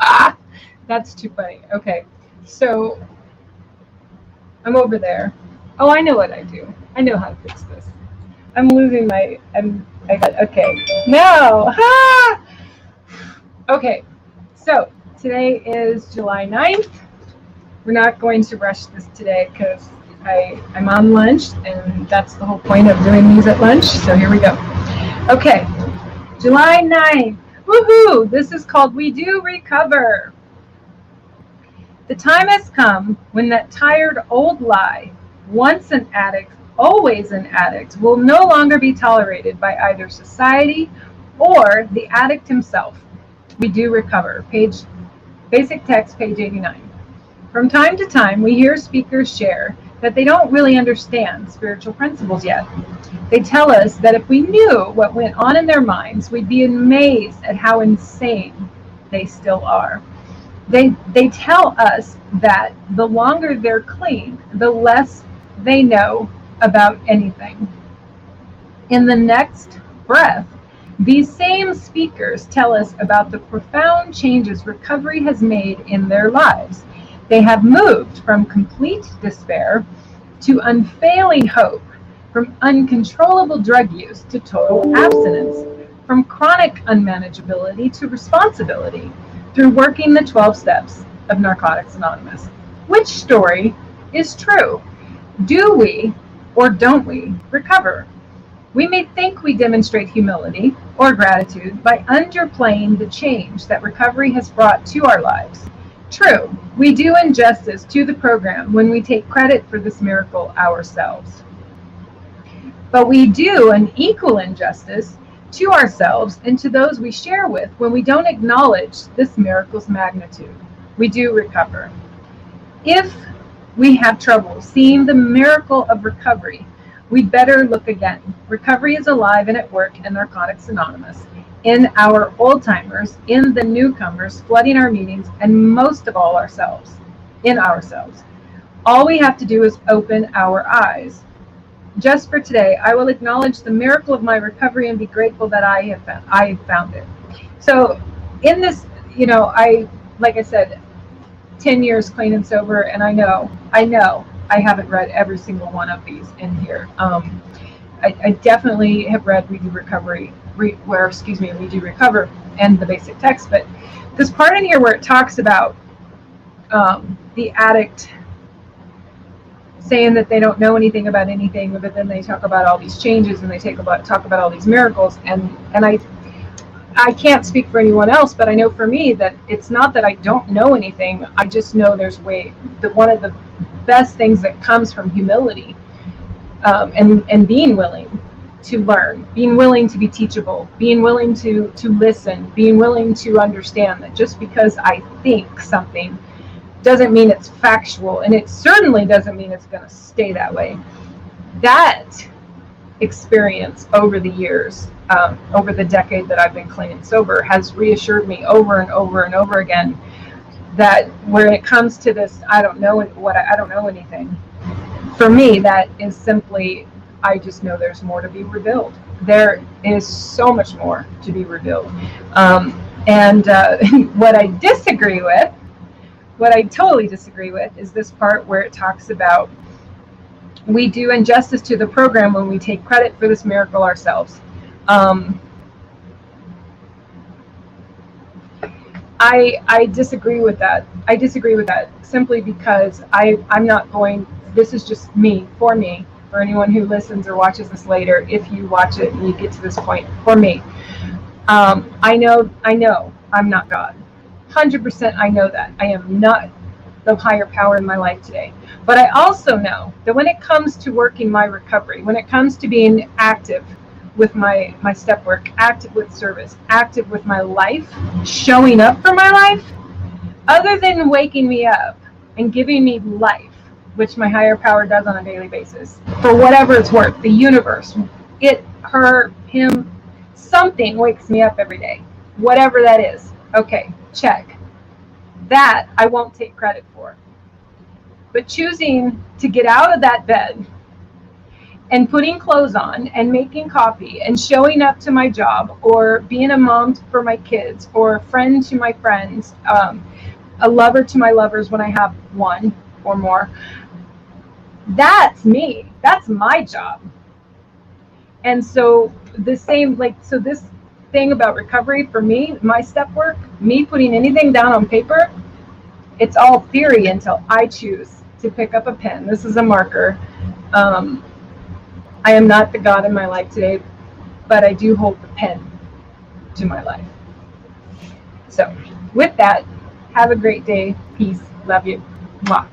Ah, that's too funny. Okay, so I'm over there. Oh, I know what I do. I know how to fix this. I'm losing my. I got. Okay. No. Ha! Okay. So today is July 9th. We're not going to rush this today because I'm on lunch, and that's the whole point of doing these at lunch. So here we go. Okay. July 9th. Woohoo! This is called We Do Recover. The time has come when that tired old lie, once an addict, always an addict, will no longer be tolerated by either society or the addict himself. We do recover. Basic text, page 89. From time to time, we hear speakers share that they don't really understand spiritual principles yet. They tell us that if we knew what went on in their minds, we'd be amazed at how insane they still are. They tell us that the longer they're clean, the less they know about anything. In the next breath, these same speakers tell us about the profound changes recovery has made in their lives. They have moved from complete despair to unfailing hope, from uncontrollable drug use to total abstinence, from chronic unmanageability to responsibility, through working the 12 steps of Narcotics Anonymous. Which story is true? Do we or don't we recover? We may think we demonstrate humility or gratitude by underplaying the change that recovery has brought to our lives. True, we do injustice to the program when we take credit for this miracle ourselves. But we do an equal injustice to ourselves and to those we share with when we don't acknowledge this miracle's magnitude. We do recover. If we have trouble seeing the miracle of recovery, we'd better look again. Recovery is alive and at work in Narcotics Anonymous, in our old-timers, in the newcomers flooding our meetings, and most of all ourselves, in ourselves. All we have to do is open our eyes. Just for today, I will acknowledge the miracle of my recovery and be grateful that I found it. So in this, like I said, 10 years clean and sober, and I know I haven't read every single one of these in here. I definitely have read We Do Recover and the basic text, but this part in here where it talks about the addict saying that they don't know anything about anything, but then they talk about all these changes and they talk about all these miracles, and I can't speak for anyone else, but I know for me that it's not that I don't know anything. I just know there's one of the best things that comes from humility, and being willing to learn, being willing to be teachable, being willing to listen, being willing to understand that just because I think something doesn't mean it's factual, and it certainly doesn't mean it's going to stay that way. That experience over the years, over the decade that I've been clean and sober, has reassured me over and over and over again that when it comes to this, I don't know anything. For me, that is simply, I just know there's more to be revealed. There is so much more to be revealed. And what I totally disagree with is this part where it talks about we do injustice to the program when we take credit for this miracle ourselves. I disagree with that. I disagree with that simply because I'm not going, this is just me, for anyone who listens or watches this later. If you watch it and you get to this point, for me, I know I'm not God. 100% I know that. I am not the higher power in my life today. But I also know that when it comes to working my recovery, when it comes to being active with my step work, active with service, active with my life, showing up for my life, other than waking me up and giving me life, which my higher power does on a daily basis, for whatever it's worth, the universe, it, her, him, something wakes me up every day, whatever that is. Okay, check. That I won't take credit for. But choosing to get out of that bed and putting clothes on and making coffee and showing up to my job, or being a mom for my kids, or a friend to my friends, a lover to my lovers when I have one or more. That's me. That's my job. And so the same, like, so this thing about recovery for me, my step work, me putting anything down on paper, it's all theory until I choose to pick up a pen. This is a marker. I am not the God in my life today, but I do hold the pen to my life. So with that, have a great day. Peace. Love you. Mwah.